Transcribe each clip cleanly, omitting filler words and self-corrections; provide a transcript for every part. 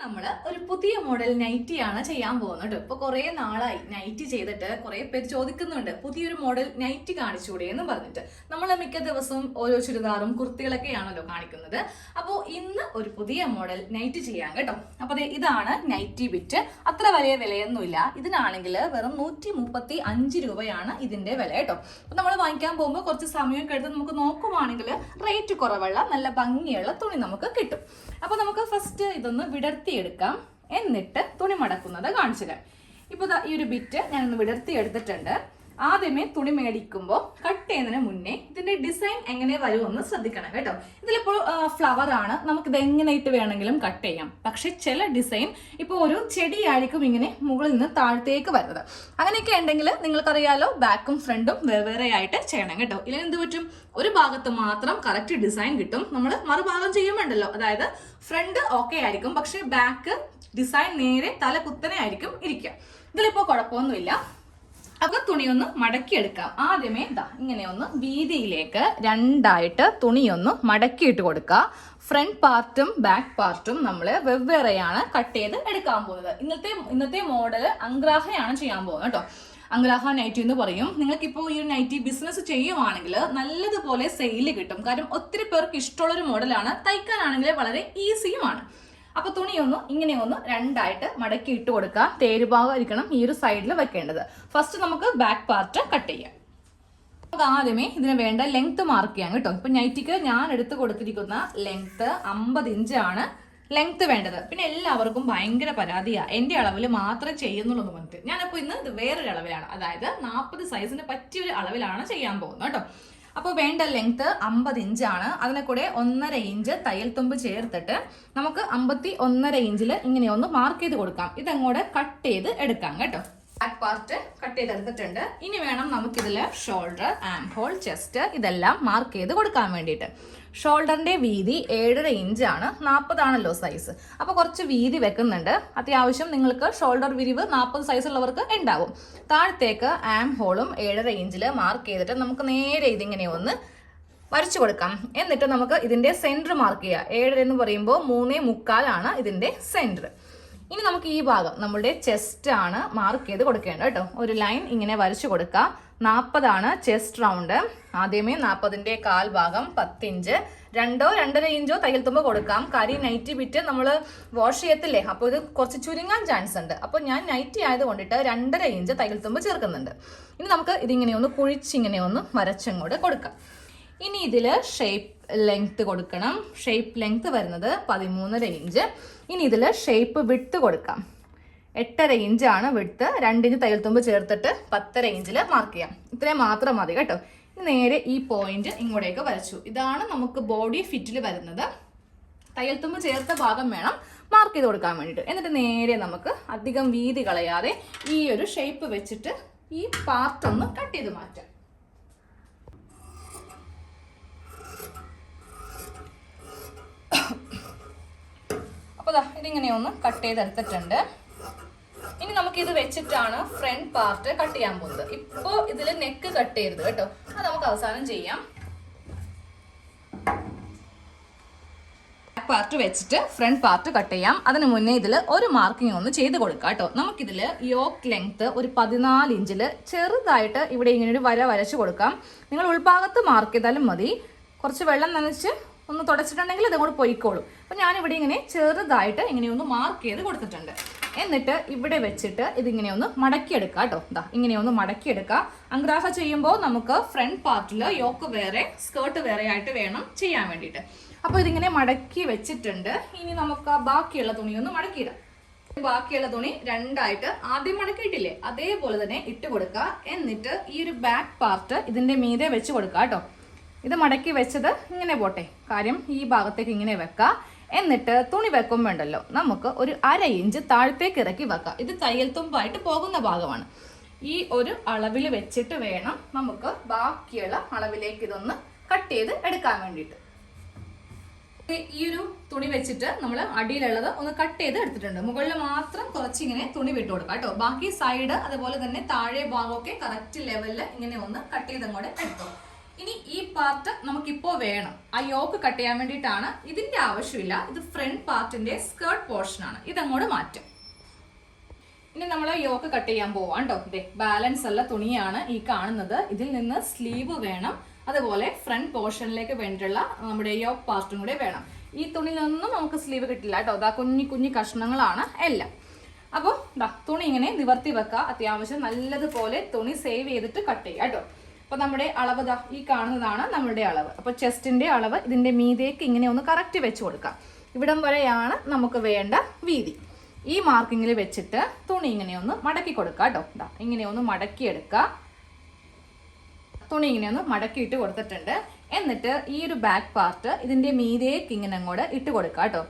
നമ്മൾ ഒരു പുതിയ മോഡൽ നൈറ്റിയാണ് ചെയ്യാൻ പോകുന്നത്. ഇപ്പൊ കുറെ നാളായി നൈറ്റി ചെയ്തിട്ട് കുറെ പേര് ചോദിക്കുന്നുണ്ട് പുതിയൊരു മോഡൽ നൈറ്റി കാണിച്ചുകൂടെ എന്ന് പറഞ്ഞിട്ട്. നമ്മൾ മിക്ക ദിവസവും ഓരോ ചുരിദാറും കുർത്തികളൊക്കെയാണല്ലോ കാണിക്കുന്നത്. അപ്പോൾ ഇന്ന് ഒരു പുതിയ മോഡൽ നൈറ്റി ചെയ്യാം കേട്ടോ. അപ്പൊ ഇതാണ് നൈറ്റി ബിറ്റ്. അത്ര വലിയ വിലയൊന്നുമില്ല. ഇതിനാണെങ്കിൽ വെറും 135 രൂപയാണ് ഇതിന്റെ വില കേട്ടോ. അപ്പൊ നമ്മൾ വാങ്ങിക്കാൻ പോകുമ്പോൾ കുറച്ച് സമയമൊക്കെ എടുത്ത് നമുക്ക് നോക്കുവാണെങ്കിൽ റേറ്റ് കുറവുള്ള നല്ല ഭംഗിയുള്ള തുണി നമുക്ക് കിട്ടും. അപ്പൊ നമുക്ക് ഫസ്റ്റ് ഇതൊന്ന് വിടർത്തിയെടുക്കാം, എന്നിട്ട് തുണി മടക്കുന്നത് കാണിച്ചു തരാം. ഇപ്പൊ ഈ ഒരു ബിറ്റ് ഞാനൊന്ന് വിടർത്തി എടുത്തിട്ടുണ്ട്. ആദ്യമേ തുണി മേടിക്കുമ്പോൾ കട്ട് ചെയ്യുന്നതിന് മുന്നേ ഇതിന്റെ ഡിസൈൻ എങ്ങനെ വരുമെന്ന് ശ്രദ്ധിക്കണം കേട്ടോ. ഇതിലിപ്പോൾ ഫ്ലവർ ആണ്, നമുക്കിത് എങ്ങനെ ഇട്ട് വേണമെങ്കിലും കട്ട് ചെയ്യാം. പക്ഷെ ചില ഡിസൈൻ ഇപ്പോൾ ഒരു ചെടിയായിരിക്കും ഇങ്ങനെ മുകളിൽ നിന്ന് താഴത്തേക്ക് വരുന്നത്. അങ്ങനെയൊക്കെ ഉണ്ടെങ്കിൽ നിങ്ങൾക്കറിയാലോ ബാക്കും ഫ്രണ്ടും വെവ്വേറെ ആയിട്ട് ചെയ്യണം കേട്ടോ. ഇല്ലെങ്കിൽ എന്ത് പറ്റും, ഒരു ഭാഗത്ത് മാത്രം കറക്റ്റ് ഡിസൈൻ കിട്ടും, നമ്മൾ മറുഭാഗം ചെയ്യുമ്പോണ്ടല്ലോ, അതായത് ഫ്രണ്ട് ഓക്കെ ആയിരിക്കും പക്ഷെ ബാക്ക് ഡിസൈൻ നേരെ തല കുത്തനെ ആയിരിക്കും ഇരിക്കുക. ഇതിലിപ്പോൾ കുഴപ്പമൊന്നുമില്ല. അപ്പൊ തുണിയൊന്ന് മടക്കിയെടുക്കാം. ആദ്യമേ ഇങ്ങനെ ഒന്ന് വീതിയിലേക്ക് രണ്ടായിട്ട് തുണിയൊന്ന് മടക്കിയിട്ട് കൊടുക്കുക. ഫ്രണ്ട് പാർട്ടും ബാക്ക് പാർട്ടും നമ്മൾ വെവ്വേറെയാണ് കട്ട് ചെയ്ത് എടുക്കാൻ പോകുന്നത്. ഇന്നത്തെ മോഡൽ അങ്ക്രാഹയാണ് ചെയ്യാൻ പോകുന്നത് കേട്ടോ. അങ്ക്രാഹ നൈറ്റി എന്ന് പറയും. നിങ്ങൾക്കിപ്പോൾ ഈ ഒരു നൈറ്റി ബിസിനസ് ചെയ്യുവാണെങ്കിൽ നല്ലതുപോലെ സെയിൽ കിട്ടും. കാരണം ഒത്തിരി പേർക്ക് ഇഷ്ടമുള്ളൊരു മോഡലാണ്, തയ്ക്കാനാണെങ്കിൽ വളരെ ഈസിയുമാണ്. അപ്പൊ തുണിയൊന്ന് ഇങ്ങനെയൊന്ന് രണ്ടായിട്ട് മടക്കി ഇട്ട് കൊടുക്കുക. തേരുഭാഗം ആയിരിക്കണം ഈ ഒരു സൈഡിൽ വെക്കേണ്ടത്. ഫസ്റ്റ് നമുക്ക് ബാക്ക് പാർട്ട് കട്ട് ചെയ്യാം. നമുക്ക് ആദ്യമേ ഇതിന് വേണ്ട ലെങ്ത് മാർക്ക് ചെയ്യാം കേട്ടോ. ഇപ്പൊ നൈറ്റിക്ക് ഞാൻ എടുത്ത് കൊടുത്തിരിക്കുന്ന ലെങ്ത് 50 ഇഞ്ചാണ് ലെങ്ത് വേണ്ടത്. പിന്നെ എല്ലാവർക്കും ഭയങ്കര പരാതിയാ, എന്റെ അളവിൽ മാത്രമേ ചെയ്യുന്നുള്ളൂ എന്ന് പറഞ്ഞിട്ട്. ഞാനിപ്പോ ഇന്ന് ഇത് വേറൊരു അളവിലാണ്, അതായത് 40 സൈസിന് പറ്റിയൊരു അളവിലാണ് ചെയ്യാൻ പോകുന്നത് കേട്ടോ. അപ്പോൾ വേണ്ട ലെങ്ത് 50 ഇഞ്ചാണ്. അതിനെ കൂടെ 1.5 ഇഞ്ച് തയ്യൽ തുമ്പ് ചേർത്തിട്ട് നമുക്ക് 51.5 ഇഞ്ചിൽ ഇങ്ങനെ ഒന്ന് മാർക്ക് ചെയ്ത് കൊടുക്കാം. ഇതങ്ങോട്ട് കട്ട് ചെയ്ത് എടുക്കാം കേട്ടോ. ബാക്ക് പാർട്ട് കട്ട് ചെയ്തെടുത്തിട്ടുണ്ട്. ഇനി വേണം നമുക്കിതിൽ ഷോൾഡർ, ആം ഹോൾ, ചെസ്റ്റ് ഇതെല്ലാം മാർക്ക് ചെയ്ത് കൊടുക്കാൻ വേണ്ടിയിട്ട്. ഷോൾഡറിന്റെ വീതി 7.5 ഇഞ്ചാണ്. 40 ആണല്ലോ സൈസ്, അപ്പൊ കുറച്ച് വീതി വെക്കുന്നുണ്ട്. അത്യാവശ്യം നിങ്ങൾക്ക് ഷോൾഡർ വിരിവ് 40 സൈസ് ഉള്ളവർക്ക് ഉണ്ടാവും. താഴത്തേക്ക് ആം ഹോളും 7.5 ഇഞ്ചിൽ മാർക്ക് ചെയ്തിട്ട് നമുക്ക് നേരെ ഇതിങ്ങനെ ഒന്ന് വരച്ചു കൊടുക്കാം. എന്നിട്ട് നമുക്ക് ഇതിന്റെ സെന്റർ മാർക്ക് ചെയ്യാം. 7 എന്ന് പറയുമ്പോൾ 3.25 ഇതിന്റെ സെന്റർ. ഇനി നമുക്ക് ഈ ഭാഗം നമ്മുടെ ചെസ്റ്റ് ആണ് മാർക്ക് ചെയ്ത് കൊടുക്കേണ്ടത് കേട്ടോ. ഒരു ലൈൻ ഇങ്ങനെ വരച്ചു കൊടുക്കാം. 40 ചെസ്റ്റ് റൗണ്ട്. ആദ്യമേ 40ന്റെ കാൽ ഭാഗം 10 ഇഞ്ച്, 2-2.5 ഇഞ്ചോ തയ്യൽ തുമ്പ് കൊടുക്കാം. കാര്യം നൈറ്റി ബിറ്റ് നമ്മൾ വാഷ് ചെയ്യത്തില്ലേ, അപ്പോൾ ഇത് കുറച്ച് ചുരുങ്ങാൻ ചാൻസ് ഉണ്ട്. അപ്പോൾ ഞാൻ നൈറ്റി ആയത് കൊണ്ടിട്ട് 2.5 ഇഞ്ച് തയ്യൽ തുമ്പ് ചേർക്കുന്നുണ്ട്. ഇനി നമുക്ക് ഇതിങ്ങനെ ഒന്ന് കുഴിച്ചിങ്ങനെ ഒന്ന് വരച്ചങ്ങോട്ട് കൊടുക്കാം. ഇനി ഇതിൽ ഷേപ്പ് ലെങ്ത് കൊടുക്കണം. ഷേപ്പ് ലെങ്ത് വരുന്നത് 13.5 ഇഞ്ച്. ഇനി ഇതിൽ ഷേപ്പ് വിഡ്ത്ത് കൊടുക്കാം. 8.5 ഇഞ്ചാണ് വിഡ്ത്ത്. 2 ഇഞ്ച് തയ്യൽ തുമ്പ് ചേർത്തിട്ട് 10.5 ഇഞ്ചിൽ മാർക്ക് ചെയ്യാം. ഇത്രയും മാത്രം മതി കേട്ടോ. നേരെ ഈ പോയിന്റ് ഇങ്ങോട്ടേക്ക് വരച്ചു. ഇതാണ് നമുക്ക് ബോഡി ഫിറ്റിൽ വരുന്നത്. തയ്യൽ തുമ്പ് ചേർത്ത ഭാഗം വേണം മാർക്ക് ചെയ്ത് കൊടുക്കാൻ വേണ്ടിയിട്ട്. എന്നിട്ട് നേരെ നമുക്ക് അധികം വീതി കളയാതെ ഈ ഒരു ഷേപ്പ് വെച്ചിട്ട് ഈ പാർട്ട് ഒന്ന് കട്ട് ചെയ്ത് മാറ്റാം. അപ്പോൾ ഇതിങ്ങനെ ഒന്ന് കട്ട് ചെയ്തെടുത്തിട്ടുണ്ട്. ഇനി നമുക്ക് ഇത് വെച്ചിട്ടാണ് ഫ്രണ്ട് പാർട്ട് കട്ട് ചെയ്യാൻ പോകുന്നത്. ഇപ്പോൾ ഇതിൽ നെക്ക് കട്ട് ചെയ്യരുത് കേട്ടോ, അത് നമുക്ക് അവസാനം ചെയ്യാം. ബാക്ക് പാർട്ട് വെച്ചിട്ട് ഫ്രണ്ട് പാർട്ട് കട്ട് ചെയ്യാം. അതിന് മുന്നേ ഇതിൽ ഒരു മാർക്കിംഗ് ഒന്ന് ചെയ്ത് കൊടുക്കാം കേട്ടോ. നമുക്കിതിൽ യോക്ക് ലെങ്ത് ഒരു 14 ഇഞ്ചിൽ ചെറുതായിട്ട് ഇവിടെ ഇങ്ങനെ ഒരു വരച്ചു കൊടുക്കാം. നിങ്ങൾ ഉൾഭാഗത്ത് മാർക്ക് ചെയ്താലും മതി. കുറച്ച് വെള്ളം നനച്ച് ഒന്ന് തുടച്ചിട്ടുണ്ടെങ്കിൽ അതങ്ങോട്ട് പൊയ്ക്കോളും. അപ്പം ഞാനിവിടെ ഇങ്ങനെ ചെറുതായിട്ട് ഇങ്ങനെ ഒന്ന് മാർക്ക് ചെയ്ത് കൊടുത്തിട്ടുണ്ട്. എന്നിട്ട് ഇവിടെ വെച്ചിട്ട് ഇതിങ്ങനെ ഒന്ന് മടക്കിയെടുക്കാം കേട്ടോ. ഇങ്ങനെ ഒന്ന് മടക്കിയെടുക്കാം. അങ്ക്രാഹ ചെയ്യുമ്പോൾ നമുക്ക് ഫ്രണ്ട് പാർട്ടിൽ യോക്ക് വേറെ സ്കേർട്ട് വേറെ ആയിട്ട് വേണം ചെയ്യാൻ വേണ്ടിയിട്ട്. അപ്പോൾ ഇതിങ്ങനെ മടക്കി വെച്ചിട്ടുണ്ട്. ഇനി നമുക്ക് ബാക്കിയുള്ള തുണി ഒന്ന് മടക്കിയിടാം. ബാക്കിയുള്ള തുണി രണ്ടായിട്ട് ആദ്യം മടക്കിയിട്ടില്ലേ, അതേപോലെ തന്നെ ഇട്ട് കൊടുക്കുക. എന്നിട്ട് ഈ ഒരു ബാക്ക് പാർട്ട് ഇതിന്റെ മീതെ വെച്ച് കൊടുക്കുക കേട്ടോ. ഇത് മടക്കി വെച്ചത് ഇങ്ങനെ പോട്ടെ, കാര്യം ഈ ഭാഗത്തേക്ക് ഇങ്ങനെ വെക്കാം. എന്നിട്ട് തുണി വെക്കുമ്പോൾ ഉണ്ടല്ലോ നമുക്ക് ഒരു 1/2 ഇഞ്ച് താഴത്തേക്ക് ഇറക്കി വെക്കാം. ഇത് തയ്യൽ തുമ്പായിട്ട് പോകുന്ന ഭാഗമാണ്. ഈ ഒരു അളവിൽ വെച്ചിട്ട് വേണം നമുക്ക് ബാക്കിയുള്ള അളവിലേക്ക് ഇതൊന്ന് കട്ട് ചെയ്ത് എടുക്കാൻ വേണ്ടിയിട്ട്. ഈ ഒരു തുണി വെച്ചിട്ട് നമ്മൾ അടിയിലുള്ളത് ഒന്ന് കട്ട് ചെയ്ത് എടുത്തിട്ടുണ്ട്. മുകളിൽ മാത്രം കുറച്ചിങ്ങനെ തുണി വിട്ടു കൊടുക്കാം കേട്ടോ. ബാക്കി സൈഡ് അതുപോലെ തന്നെ താഴെ ഭാഗമൊക്കെ കറക്റ്റ് ലെവലിൽ ഇങ്ങനെ ഒന്ന് കട്ട് ചെയ്ത് അങ്ങോട്ട് എടുത്തോ. ഇനി ഈ പാർട്ട് നമുക്കിപ്പോൾ വേണം, ആ യോക്ക് കട്ട് ചെയ്യാൻ വേണ്ടിയിട്ടാണ്. ഇതിന്റെ ആവശ്യമില്ല, ഇത് ഫ്രണ്ട് പാർട്ടിന്റെ സ്കേർട്ട് പോർഷൻ ആണ്. ഇതങ്ങോട്ട് മാറ്റും. ഇനി നമ്മൾ യോക്ക് കട്ട് ചെയ്യാൻ പോവാം കേട്ടോ. ഇതേ ബാലൻസ് ഉള്ള തുണിയാണ് ഈ കാണുന്നത്. ഇതിൽ നിന്ന് സ്ലീവ് വേണം, അതുപോലെ ഫ്രണ്ട് പോർഷനിലേക്ക് വേണ്ടിയുള്ള നമ്മുടെ യോക്ക് പാർട്ടും കൂടെ വേണം. ഈ തുണിയിലൊന്നും നമുക്ക് സ്ലീവ് കിട്ടില്ല കേട്ടോ. ഇതാ കുഞ്ഞി കുഞ്ഞി കഷ്ണങ്ങളാണ് എല്ലാം. അപ്പോൾ തുണി ഇങ്ങനെ നിവർത്തി വെക്കുക. അത്യാവശ്യം നല്ലതുപോലെ തുണി സേവ് ചെയ്തിട്ട് കട്ട് ചെയ്യുക കേട്ടോ. അപ്പോൾ നമ്മുടെ അളവ് ഈ കാണുന്നതാണ് നമ്മുടെ അളവ്. അപ്പോൾ ചെസ്റ്റിന്റെ അളവ് ഇതിന്റെ മീതേക്ക് ഇങ്ങനെ ഒന്ന് കറക്റ്റ് വെച്ച് കൊടുക്കാം. ഇവിടം വരെയാണ് നമുക്ക് വേണ്ട വീതി. ഈ മാർക്കിങ്ങിൽ വെച്ചിട്ട് തുണി ഇങ്ങനെ ഒന്ന് മടക്കി കൊടുക്കുക കേട്ടോ. ഇങ്ങനെ ഒന്ന് മടക്കിയെടുക്കുക. തുണി ഇങ്ങനെ ഒന്ന് മടക്കിയിട്ട് കൊടുത്തിട്ടുണ്ട്. എന്നിട്ട് ഈ ഒരു ബാക്ക് പാർട്ട് ഇതിന്റെ മീതേക്ക് ഇങ്ങനെ അങ്ങോട്ട് ഇട്ട് കൊടുക്കുക കേട്ടോ.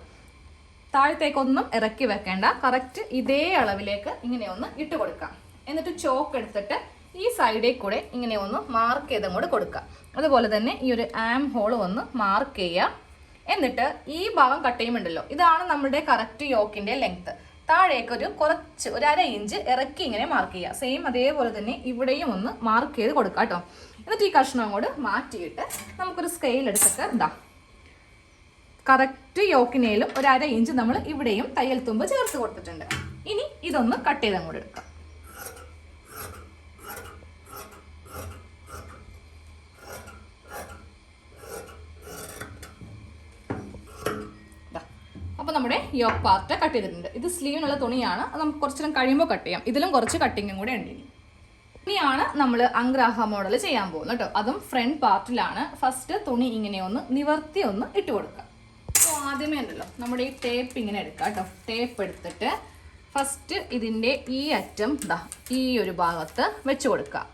താഴത്തേക്കൊന്നും ഇറക്കി വെക്കേണ്ട, കറക്റ്റ് ഇതേ അളവിലേക്ക് ഇങ്ങനെ ഒന്ന് ഇട്ട് കൊടുക്കാം. എന്നിട്ട് ചോക്ക് എടുത്തിട്ട് ഈ സൈഡിൽ കൂടെ ഇങ്ങനെ ഒന്ന് മാർക്ക് ചെയ്ത് അങ്ങോട്ട് കൊടുക്കുക. അതുപോലെ തന്നെ ഈ ഒരു ആം ഹോൾ ഒന്ന് മാർക്ക് ചെയ്യുക. എന്നിട്ട് ഈ ഭാഗം കട്ട് ചെയ്യുമ്പോണ്ടല്ലോ, ഇതാണ് നമ്മുടെ കറക്റ്റ് യോക്കിന്റെ ലെങ്ത്. താഴേക്ക് ഒരു അര ഇഞ്ച് ഇറക്കി ഇങ്ങനെ മാർക്ക് ചെയ്യുക. സെയിം അതേപോലെ തന്നെ ഇവിടെയും ഒന്ന് മാർക്ക് ചെയ്ത് കൊടുക്കുക കേട്ടോ. എന്നിട്ട് ഈ കഷ്ണം അങ്ങോട്ട് മാറ്റിയിട്ട് നമുക്കൊരു സ്കെയിൽ എടുത്തിട്ട് കറക്റ്റ് യോക്കിനേലും ഒരു അര ഇഞ്ച് നമ്മൾ ഇവിടെയും തയ്യൽ തുമ്പ് ചേർത്ത് കൊടുത്തിട്ടുണ്ട്. ഇനി ഇതൊന്ന് കട്ട് ചെയ്ത് അങ്ങോട്ട് എടുക്കാം. അപ്പോൾ നമ്മുടെ യോക്ക് പാർട്ട് കട്ട് ചെയ്തിട്ടുണ്ട്. ഇത് സ്ലീവിനുള്ള തുണിയാണ്, അത് നമുക്ക് കുറച്ചു നേരം കഴിയുമ്പോൾ കട്ട് ചെയ്യാം. ഇതിലും കുറച്ച് കട്ടിങ്ങും കൂടെ ഉണ്ട്. ഇനിയാണ് നമ്മൾ അംഗ്രാഹ മോഡൽ ചെയ്യാൻ പോകുന്നത് കേട്ടോ. അതും ഫ്രണ്ട് പാർട്ടിലാണ്. ഫസ്റ്റ് തുണി ഇങ്ങനെ ഒന്ന് നിവർത്തി ഒന്ന് ഇട്ട് കൊടുക്കുക. അപ്പോൾ ആദ്യമേ ഉണ്ടല്ലോ നമ്മുടെ ഈ ടേപ്പ് ഇങ്ങനെ എടുക്കുക കേട്ടോ. ടേപ്പ് എടുത്തിട്ട് ഫസ്റ്റ് ഇതിൻ്റെ ഈ അറ്റം ഈ ഒരു ഭാഗത്ത് വെച്ച് കൊടുക്കുക.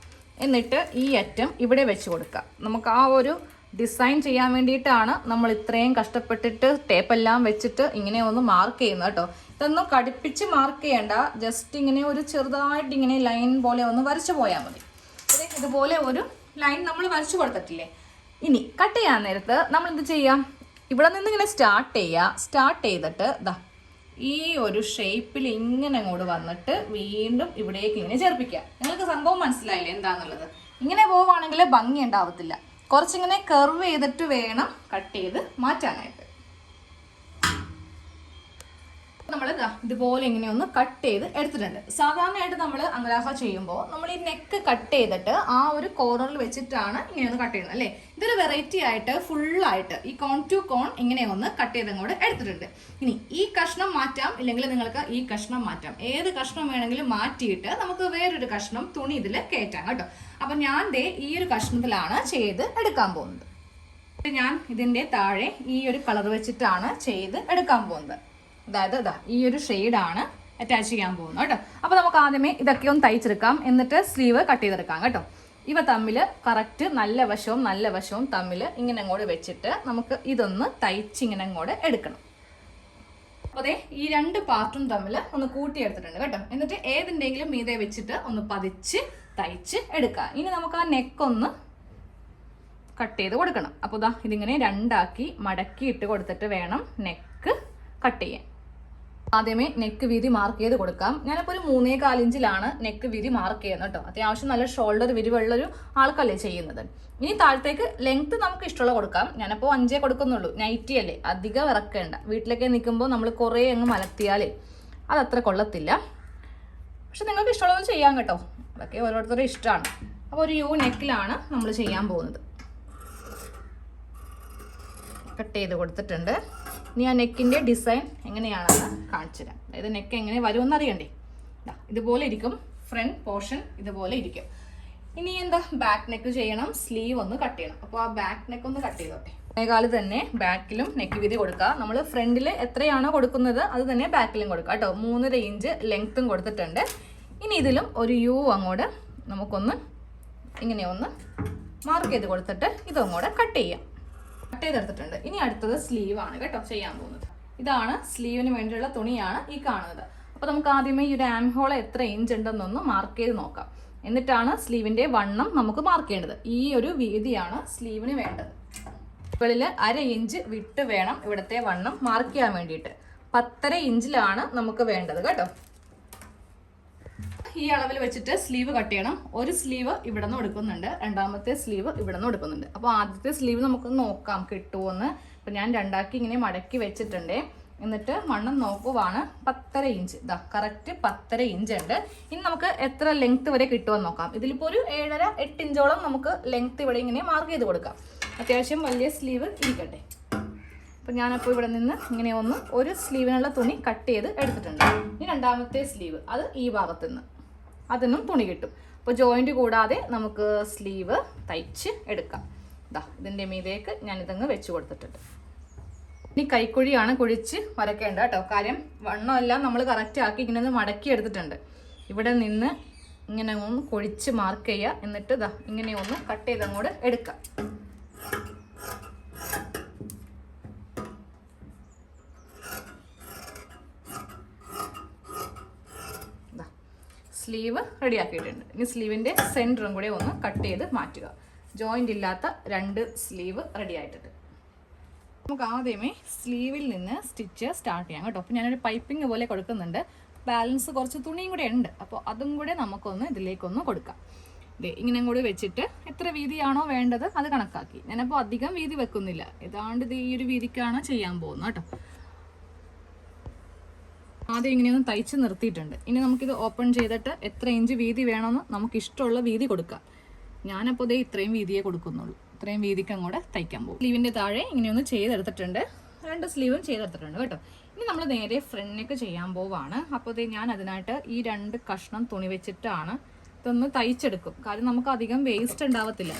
എന്നിട്ട് ഈ അറ്റം ഇവിടെ വെച്ച് കൊടുക്കുക. നമുക്ക് ആ ഒരു ഡിസൈൻ ചെയ്യാൻ വേണ്ടിയിട്ടാണ് നമ്മൾ ഇത്രയും കഷ്ടപ്പെട്ടിട്ട് ടേപ്പെല്ലാം വെച്ചിട്ട് ഇങ്ങനെ ഒന്ന് മാർക്ക് ചെയ്യുന്നത് കേട്ടോ. ഇതൊന്നും കടുപ്പിച്ച് മാർക്ക് ചെയ്യണ്ട, ജസ്റ്റ് ഇങ്ങനെ ഒരു ചെറുതായിട്ട് ഇങ്ങനെ ലൈൻ പോലെ ഒന്ന് വരച്ചു പോയാൽ മതി. ഇതുപോലെ ഒരു ലൈൻ നമ്മൾ വരച്ചു കൊടുത്തിട്ടില്ലേ. ഇനി കട്ട് ചെയ്യാൻ നേരത്ത് നമ്മൾ എന്ത് ചെയ്യാം, ഇവിടെ നിന്ന് ഇങ്ങനെ സ്റ്റാർട്ട് ചെയ്തിട്ട് ഈ ഒരു ഷേപ്പിൽ ഇങ്ങനെ അങ്ങോട്ട് വന്നിട്ട് വീണ്ടും ഇവിടേക്ക് ഇങ്ങനെ ചേർപ്പിക്കുക. നിങ്ങൾക്ക് സംഭവം മനസ്സിലായില്ലേ എന്താണെന്നുള്ളത്? ഇങ്ങനെ പോവുകയാണെങ്കിൽ ഭംഗി ഉണ്ടാവത്തില്ല. കുറച്ചിങ്ങനെ കർവ് ചെയ്തിട്ട് വേണം കട്ട് ചെയ്ത് മാറ്റാനായിട്ട്. നമ്മൾ ഇതുപോലെ ഇങ്ങനെ ഒന്ന് കട്ട് ചെയ്ത് എടുത്തിട്ടുണ്ട്. സാധാരണയായിട്ട് നമ്മൾ അംഗ്രാഹ ചെയ്യുമ്പോൾ നമ്മൾ ഈ നെക്ക് കട്ട് ചെയ്തിട്ട് ആ ഒരു കോർണറിൽ വെച്ചിട്ടാണ് ഇങ്ങനെ ഒന്ന് കട്ട് ചെയ്യുന്നത് അല്ലേ. ഇതൊരു വെറൈറ്റി ആയിട്ട് ഫുള്ളായിട്ട് ഈ കോൺ ടു കോൺ ഇങ്ങനെ ഒന്ന് കട്ട് ചെയ്ത് അങ്ങോട്ട് എടുത്തിട്ടുണ്ട്. ഇനി ഈ കഷ്ണം മാറ്റാം, ഇല്ലെങ്കിൽ നിങ്ങൾക്ക് ഈ കഷ്ണം മാറ്റാം. ഏത് കഷ്ണം വേണമെങ്കിലും മാറ്റിയിട്ട് നമുക്ക് വേറൊരു കഷ്ണം തുണി ഇതിൽ കയറ്റാം കേട്ടോ. അപ്പം ഞാൻ ഈ ഒരു കഷ്ണത്തിലാണ് ചെയ്ത് എടുക്കാൻ പോകുന്നത്. ഞാൻ ഇതിൻ്റെ താഴെ ഈ ഒരു കളർ വെച്ചിട്ടാണ് ചെയ്ത് എടുക്കാൻ പോകുന്നത്. അതായത് ഈ ഒരു ഷെയ്ഡാണ് അറ്റാച്ച് ചെയ്യാൻ പോകുന്നത് കേട്ടോ. അപ്പോൾ നമുക്ക് ആദ്യമേ ഇതൊക്കെ ഒന്ന് തയ്ച്ചെടുക്കാം. എന്നിട്ട് സ്ലീവ് കട്ട് ചെയ്തെടുക്കാം കേട്ടോ. ഇവ തമ്മിൽ കറക്റ്റ് നല്ല വശവും തമ്മിൽ ഇങ്ങനെ അങ്ങോട്ട് വെച്ചിട്ട് നമുക്ക് ഇതൊന്ന് തയ്ച്ചിങ്ങനെ അങ്ങോട്ട് എടുക്കണം. അപ്പോൾ അതെ ഈ രണ്ട് പാർട്ടും തമ്മിൽ ഒന്ന് കൂട്ടിയെടുത്തിട്ടുണ്ട് കേട്ടോ. എന്നിട്ട് ഏതിൻ്റെങ്കിലും മീതെ വെച്ചിട്ട് ഒന്ന് പതിച്ച് തയ്ച്ച് എടുക്കാം. ഇനി നമുക്ക് ആ നെക്കൊന്ന് കട്ട് ചെയ്ത് കൊടുക്കണം. അപ്പോൾ ഇതിങ്ങനെ രണ്ടാക്കി മടക്കി ഇട്ട് കൊടുത്തിട്ട് വേണം നെക്ക് കട്ട് ചെയ്യാൻ. ആദ്യമേ നെക്ക് വീതി മാർക്ക് ചെയ്ത് കൊടുക്കാം. ഞാനിപ്പോൾ ഒരു 3.25 ഇഞ്ചിലാണ് നെക്ക് വീതി മാർക്ക് ചെയ്യുന്നത് കേട്ടോ. അത്യാവശ്യം നല്ല ഷോൾഡർ വിരിവുള്ളൊരു ആൾക്കല്ലേ ചെയ്യുന്നത്. ഇനി താഴത്തേക്ക് ലെങ്ത്ത് നമുക്ക് ഇഷ്ടമുള്ള കൊടുക്കാം. ഞാനപ്പോൾ 5 കൊടുക്കുന്നുള്ളൂ. നൈറ്റി അല്ലേ, അധികം ഇറക്കേണ്ട. വീട്ടിലൊക്കെ നിൽക്കുമ്പോൾ നമ്മൾ കുറേ അങ്ങ് മലത്തിയാലേ അതത്ര കൊള്ളത്തില്ല. പക്ഷെ നിങ്ങൾക്ക് ഇഷ്ടമുള്ളത് ചെയ്യാം കേട്ടോ. അതൊക്കെ ഓരോരുത്തരുടെ ഇഷ്ടമാണ്. അപ്പോൾ ഒരു യു നെക്കിലാണ് നമ്മൾ ചെയ്യാൻ പോകുന്നത്. കട്ട് ചെയ്ത് കൊടുത്തിട്ടുണ്ട്. ഇനി ആ നെക്കിൻ്റെ ഡിസൈൻ എങ്ങനെയാണെന്ന് കാണിച്ചു തരാം. അതായത് നെക്ക് എങ്ങനെ വരുമെന്ന് അറിയണ്ടേ. ഇതുപോലെ ഇരിക്കും, ഫ്രണ്ട് പോർഷൻ ഇതുപോലെ ഇരിക്കും. ഇനി ബാക്ക് നെക്ക് ചെയ്യണം, സ്ലീവ് ഒന്ന് കട്ട് ചെയ്യണം. അപ്പോൾ ആ ബാക്ക് നെക്ക് ഒന്ന് കട്ട് ചെയ്തോട്ടെ. അതേകാലം തന്നെ ബാക്കിലും നെക്ക് വീതി കൊടുക്കുക. നമ്മൾ ഫ്രണ്ടിൽ എത്രയാണോ കൊടുക്കുന്നത് അത് തന്നെ ബാക്കിലും കൊടുക്കുക കേട്ടോ. 3.5 ഇഞ്ച് ലെങ്ത്തും കൊടുത്തിട്ടുണ്ട്. ഇനി ഇതിലും ഒരു യു അങ്ങോട്ട് നമുക്കൊന്ന് ഇങ്ങനെ ഒന്ന് മാർക്ക് ചെയ്ത് കൊടുത്തിട്ട് ഇതങ്ങോട്ട് കട്ട് ചെയ്യാം. കട്ട് ചെയ്തെടുത്തിട്ടുണ്ട്. ഇനി അടുത്തത് സ്ലീവ് ആണ് കേട്ടോ ചെയ്യാൻ പോകുന്നത്. ഇതാണ് സ്ലീവിന് വേണ്ടിയുള്ള തുണിയാണ് ഈ കാണുന്നത്. അപ്പോൾ നമുക്ക് ആദ്യമേ ഈ ഒരു ആം ഹോൾ എത്ര ഇഞ്ച് ഉണ്ടെന്നൊന്ന് മാർക്ക് ചെയ്ത് നോക്കാം. എന്നിട്ടാണ് സ്ലീവിൻ്റെ വണ്ണം നമുക്ക് മാർക്ക് ചെയ്യേണ്ടത്. ഈ ഒരു വീതിയാണ് സ്ലീവിന് വേണ്ടത്. മുകളിൽ അര ഇഞ്ച് വിട്ട് വേണം ഇവിടുത്തെ വണ്ണം മാർക്ക് ചെയ്യാൻ വേണ്ടിയിട്ട്. 10.5 ഇഞ്ചിലാണ് നമുക്ക് വേണ്ടത് കേട്ടോ. ഈ അളവിൽ വെച്ചിട്ട് സ്ലീവ് കട്ട് ചെയ്യണം. ഒരു സ്ലീവ് ഇവിടെ നിന്ന് എടുക്കുന്നുണ്ട്, രണ്ടാമത്തെ സ്ലീവ് ഇവിടെ നിന്ന് എടുക്കുന്നുണ്ട്. അപ്പോൾ ആദ്യത്തെ സ്ലീവ് നമുക്ക് നോക്കാം കിട്ടുമോന്ന്. അപ്പം ഞാൻ രണ്ടാക്കി ഇങ്ങനെ മടക്കി വെച്ചിട്ടുണ്ട്. എന്നിട്ട് വണ്ണം നോക്കുവാണ് 10.5 ഇഞ്ച്. ഇതാ കറക്റ്റ് 10.5 ഇഞ്ച് ഉണ്ട്. ഇനി നമുക്ക് എത്ര ലെങ്ത് വരെ കിട്ടുമെന്ന് നോക്കാം. ഇതിലിപ്പോൾ ഒരു 7.5-8 ഇഞ്ചോളം നമുക്ക് ലെങ്ത് ഇവിടെ ഇങ്ങനെ മാർക്ക് ചെയ്ത് കൊടുക്കാം. അത്യാവശ്യം വലിയ സ്ലീവ് ഇരിക്കട്ടെ. അപ്പം ഞാനപ്പോൾ ഇവിടെ നിന്ന് ഇങ്ങനെ ഒരു സ്ലീവിനുള്ള തുണി കട്ട് ചെയ്ത് എടുത്തിട്ടുണ്ട്. ഇനി രണ്ടാമത്തെ സ്ലീവ് അത് ഈ ഭാഗത്ത് നിന്ന് അതിനും തുണി കിട്ടും. അപ്പോൾ ജോയിൻറ്റ് കൂടാതെ നമുക്ക് സ്ലീവ് തയ്ച്ച് എടുക്കാം. ഇതാ ഇതിൻ്റെ മീതേക്ക് ഞാനിതങ്ങ് വെച്ച് കൊടുത്തിട്ടുണ്ട്. ഇനി കൈക്കുഴിയാണ് കുഴിച്ച് വരയ്ക്കേണ്ടത് കേട്ടോ. കാര്യം വണ്ണമെല്ലാം നമ്മൾ കറക്റ്റ് ആക്കി ഇങ്ങനെ ഒന്ന് മടക്കി എടുത്തിട്ടുണ്ട്. ഇവിടെ നിന്ന് ഇങ്ങനെ ഒന്ന് കുഴിച്ച് മാർക്ക് ചെയ്യുക. എന്നിട്ട് ഇതാ ഇങ്ങനെ ഒന്ന് കട്ട് ചെയ്ത് അങ്ങോട്ട് എടുക്കാം. സ്ലീവ് റെഡി ആക്കിയിട്ടുണ്ട്. ഇനി സ്ലീവിൻ്റെ സെൻറ്ററും കൂടെ ഒന്ന് കട്ട് ചെയ്ത് മാറ്റുക. ജോയിൻ്റ് ഇല്ലാത്ത 2 സ്ലീവ് റെഡി ആയിട്ടുണ്ട്. നമുക്ക് ആദ്യമേ സ്ലീവിൽ നിന്ന് സ്റ്റിച്ച് സ്റ്റാർട്ട് ചെയ്യാം കേട്ടോ. അപ്പോൾ ഞാനൊരു പൈപ്പിംഗ് പോലെ കൊടുക്കുന്നുണ്ട്. ബാലൻസ് കുറച്ച് തുണിയും കൂടെ ഉണ്ട്. അപ്പോൾ അതും കൂടെ നമുക്കൊന്ന് ഇതിലേക്കൊന്ന് കൊടുക്കാം. ഇതേ ഇങ്ങനെ കൂടി വെച്ചിട്ട് എത്ര വീതിയാണോ വേണ്ടത് അത് കണക്കാക്കി. ഞാനപ്പോൾ അധികം വീതി വെക്കുന്നില്ല. ഏതാണ്ട് ഇത് ഈ ഒരു വീതിക്കാണ് ചെയ്യാൻ പോകുന്നത് കേട്ടോ. ആദ്യം ഇങ്ങനെയൊന്ന് തയ്ച്ച് നിർത്തിയിട്ടുണ്ട്. ഇനി നമുക്കിത് ഓപ്പൺ ചെയ്തിട്ട് എത്ര ഇഞ്ച് വീതി വേണമെന്ന് നമുക്ക് ഇഷ്ടമുള്ള വീതി കൊടുക്കാം. ഞാനപ്പോൾ ഇതേ ഇത്രയും വീതിയെ കൊടുക്കുന്നുള്ളൂ. ഇത്രയും വീതിക്ക് അങ്ങോട്ട് തയ്ക്കാൻ പോകും. സ്ലീവിൻ്റെ താഴെ ഇങ്ങനെയൊന്ന് ചെയ്തെടുത്തിട്ടുണ്ട്. 2 സ്ലീവും ചെയ്തെടുത്തിട്ടുണ്ട് കേട്ടോ. ഇനി നമ്മൾ നേരെ ഫ്രണ്ടിലേക്ക് ചെയ്യാൻ പോവാണ്. അപ്പോൾ ഇതേ ഞാൻ അതിനായിട്ട് ഈ 2 കഷ്ണം തുണി വെച്ചിട്ടാണ് ഇതൊന്ന് തയ്ച്ചെടുക്കും. കാര്യം നമുക്ക് അധികം വേസ്റ്റ് ഉണ്ടാവത്തില്ല.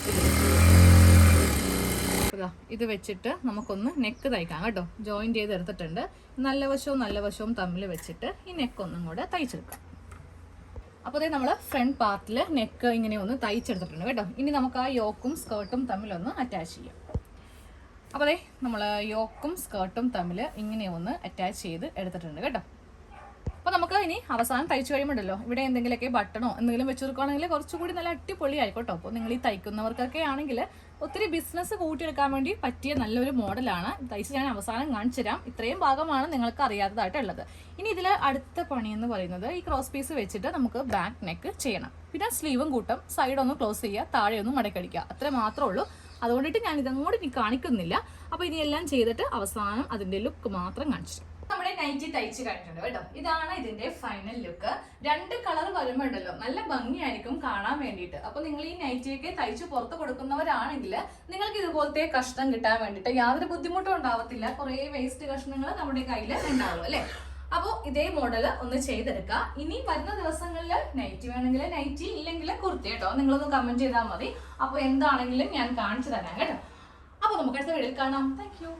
ഇത് വെച്ചിട്ട് നമുക്കൊന്ന് നെക്ക് തയ്ക്കാം കേട്ടോ. ജോയിൻറ്റ് ചെയ്ത് എടുത്തിട്ടുണ്ട്. നല്ല വശവും തമ്മിൽ വെച്ചിട്ട് ഈ നെക്ക് ഒന്നും കൂടെ തയ്ച്ചെടുക്കാം. അപ്പോൾ അതേ നമ്മൾ ഫ്രണ്ട് പാർട്ടിൽ നെക്ക് ഇങ്ങനെ ഒന്ന് തയ്ച്ചെടുത്തിട്ടുണ്ട് കേട്ടോ. ഇനി നമുക്ക് ആ യോക്കും സ്കേർട്ടും തമ്മിലൊന്ന് അറ്റാച്ച് ചെയ്യാം. അപ്പോൾ അതേ നമ്മൾ യോക്കും സ്കേർട്ടും തമ്മിൽ ഇങ്ങനെ ഒന്ന് അറ്റാച്ച് ചെയ്ത് എടുത്തിട്ടുണ്ട് കേട്ടോ. അപ്പോൾ നമുക്ക് ഇനി അവസാനം തയ്ച്ചു കഴിയുമ്പോഴല്ലോ ഇവിടെ എന്തെങ്കിലുമൊക്കെ ബട്ടണോ എന്തെങ്കിലും വെച്ച് കൊടുക്കുകയാണെങ്കിൽ കുറച്ചുകൂടി നല്ല അടിപൊളി ആയിക്കോട്ടോ. അപ്പോൾ നിങ്ങൾ ഈ തയ്ക്കുന്നവർക്കൊക്കെ ആണെങ്കിൽ ഒത്തിരി ബിസിനസ് കൂട്ടിയെടുക്കാൻ വേണ്ടി പറ്റിയ നല്ലൊരു മോഡലാണ്. തയ്ച്ച് ഞാൻ അവസാനം കാണിച്ചു തരാം. ഇത്രയും ഭാഗമാണ് നിങ്ങൾക്ക് അറിയാത്തതായിട്ടുള്ളത്. ഇനി ഇതിൽ അടുത്ത പണി എന്ന് പറയുന്നത് ഈ ക്രോസ് പീസ് വെച്ചിട്ട് നമുക്ക് ബാക്ക് നെക്ക് ചെയ്യണം. പിന്നെ സ്ലീവും കൂട്ടം സൈഡൊന്ന് ക്ലോസ് ചെയ്യുക, താഴെ ഒന്ന് മടക്കടിക്കുക. അത്ര മാത്രമേ ഉള്ളൂ. അതുകൊണ്ടിട്ട് ഞാൻ ഇതങ്ങോട്ട് ഇനി കാണിക്കുന്നില്ല. അപ്പോൾ ഇനിയെല്ലാം ചെയ്തിട്ട് അവസാനം അതിൻ്റെ ലുക്ക് മാത്രം കാണിച്ചു. നമ്മുടെ നൈറ്റി തയ്ച്ച് കഴിഞ്ഞിട്ടുണ്ട് കേട്ടോ. ഇതാണ് ഇതിന്റെ ഫൈനൽ ലുക്ക്. 2 കളർ വരുമ്പോണ്ടല്ലോ നല്ല ഭംഗിയായിരിക്കും കാണാൻ വേണ്ടിയിട്ട്. അപ്പൊ നിങ്ങൾ ഈ നൈറ്റിയൊക്കെ തയ്ച്ച് പുറത്ത് കൊടുക്കുന്നവരാണെങ്കിൽ നിങ്ങൾക്ക് ഇതുപോലത്തെ കഷ്ണം കിട്ടാൻ വേണ്ടിയിട്ട് യാതൊരു ബുദ്ധിമുട്ടും ഉണ്ടാവത്തില്ല. കുറെ വേസ്റ്റ് കഷ്ണങ്ങൾ നമ്മുടെ കയ്യിൽ ഉണ്ടാവും അല്ലേ. അപ്പോൾ ഇതേ മോഡൽ ഒന്ന് ചെയ്തെടുക്കുക. ഇനി വരുന്ന ദിവസങ്ങളിൽ നൈറ്റി വേണമെങ്കിൽ നൈറ്റി, ഇല്ലെങ്കിൽ കുർത്തി കേട്ടോ. നിങ്ങളൊന്ന് കമന്റ് ചെയ്താൽ മതി. അപ്പോൾ എന്താണെങ്കിലും ഞാൻ കാണിച്ചു തരാം കേട്ടോ. അപ്പോൾ നമുക്ക് അടുത്ത വീഡിയോയിൽ കാണാം. Thank you.